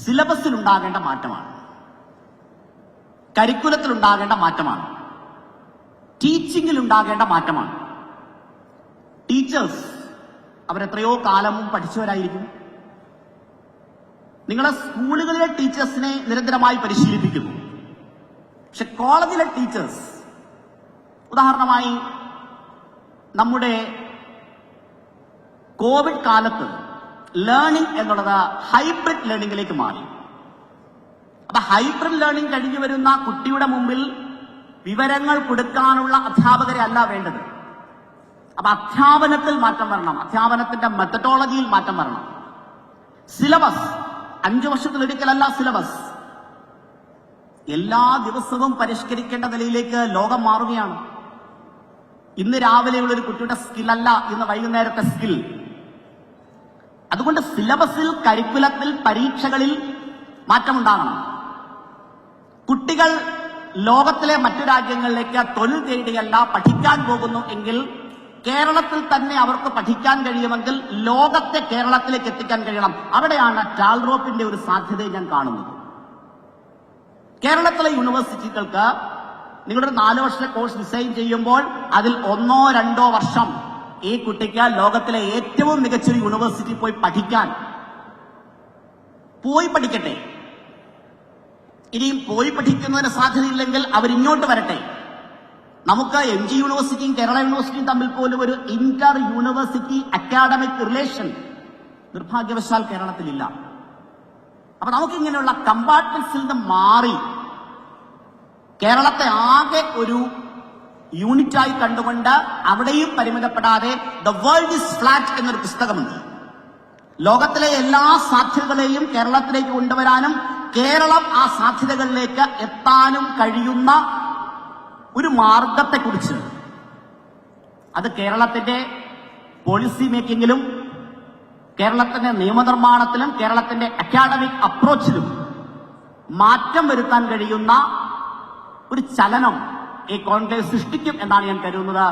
സിലബസിൽ ഉണ്ടാകേണ്ട മാറ്റമാണ്, കരിക്കുലത്തിൽ ഉണ്ടാകേണ്ട മാറ്റമാണ്, ടീച്ചിങ്ങിൽ ഉണ്ടാകേണ്ട മാറ്റമാണ്. ടീച്ചേഴ്സ് അവരെത്രയോ കാലവും പഠിച്ചവരായിരിക്കും. നിങ്ങളെ സ്കൂളുകളിലെ ടീച്ചേഴ്സിനെ നിരന്തരമായി പരിശീലിപ്പിക്കുന്നു. പക്ഷെ കോളേജിലെ ടീച്ചേഴ്സ്, ഉദാഹരണമായി നമ്മുടെ കോവിഡ് കാലത്ത് ലേണിംഗ് എന്നുള്ളത് ഹൈബ്രിഡ് ലേണിംഗിലേക്ക് മാറി. അപ്പൊ ഹൈബ്രിഡ് ലേണിംഗ് കഴിഞ്ഞു വരുന്ന കുട്ടിയുടെ മുമ്പിൽ വിവരങ്ങൾ കൊടുക്കാനുള്ള അധ്യാപകരെ അല്ല വേണ്ടത്. അപ്പൊ അധ്യാപനത്തിൽ മാറ്റം വരണം, അധ്യാപനത്തിന്റെ മെത്തഡോളജിയിൽ മാറ്റം വരണം. സിലബസ് 5 വർഷത്തിലൊരിക്കലല്ല സിലബസ്, എല്ലാ ദിവസവും പരിഷ്കരിക്കേണ്ട നിലയിലേക്ക് ലോകം മാറുകയാണ്. ഇന്ന് രാവിലെയുള്ള ഒരു കുട്ടിയുടെ സ്കില്ലല്ല ഇന്ന് വൈകുന്നേരത്തെ സ്കിൽ. അതുകൊണ്ട് സിലബസിൽ, കരിക്കുലത്തിൽ, പരീക്ഷകളിൽ മാറ്റമുണ്ടാകണം. കുട്ടികൾ ലോകത്തിലെ മറ്റു രാജ്യങ്ങളിലേക്ക് തൊഴിൽ തേടിയല്ല പഠിക്കാൻ പോകുന്നു എങ്കിൽ കേരളത്തിൽ തന്നെ അവർക്ക് പഠിക്കാൻ കഴിയുമെങ്കിൽ ലോകത്തെ കേരളത്തിലേക്ക് എത്തിക്കാൻ കഴിയണം. അവിടെയാണ് ടാൽറോപ്പിന്റെ ഒരു സാധ്യതയെ ഞാൻ കാണുന്നത്. കേരളത്തിലെ യൂണിവേഴ്സിറ്റികൾക്ക് നിങ്ങളുടെ 4 വർഷത്തെ കോഴ്സ് ഡിസൈൻ ചെയ്യുമ്പോൾ അതിൽ 1-2 വർഷം ഈ കുട്ടിക്ക് ലോകത്തിലെ ഏറ്റവും മികച്ചൊരു യൂണിവേഴ്സിറ്റി പോയി പഠിക്കട്ടെ. ഇനിയും പോയി പഠിക്കുന്നതിന് സാധ്യതയില്ലെങ്കിൽ അവരിങ്ങോട്ട് വരട്ടെ. നമുക്ക് MG യൂണിവേഴ്സിറ്റിയും കേരള യൂണിവേഴ്സിറ്റിയും തമ്മിൽ പോലും ഒരു ഇന്റർ യൂണിവേഴ്സിറ്റി അക്കാഡമിക് റിലേഷൻ നിർഭാഗ്യവശാൽ കേരളത്തിലില്ല. അപ്പൊ നമുക്കിങ്ങനെയുള്ള കമ്പാർട്ട്മെന്റ്സിൽ നിന്ന് മാറി കേരളത്തെ ആകെ ഒരു യൂണിറ്റായി കണ്ടുകൊണ്ട് അവിടെയും പരിമിതപ്പെടാതെ ദ വേൾഡ് ഈസ് ഫ്ലാറ്റ് എന്നൊരു പുസ്തകമുണ്ട്. ലോകത്തിലെ എല്ലാ സാധ്യതകളെയും കേരളത്തിലേക്ക് കൊണ്ടുവരാനും കേരളം ആ സാധ്യതകളിലേക്ക് എത്താനും കഴിയുന്ന ഒരു മാർഗത്തെക്കുറിച്ച്, അത് കേരളത്തിന്റെ പോളിസി മേക്കിങ്ങിലും കേരളത്തിന്റെ നിയമനിർമ്മാണത്തിലും കേരളത്തിന്റെ അക്കാഡമിക് അപ്രോച്ചിലും മാറ്റം വരുത്താൻ കഴിയുന്ന ഒരു ചലനം ഈ കോൺഗ്രസ് സൃഷ്ടിക്കും എന്നാണ് ഞാൻ കരുതുന്നത്.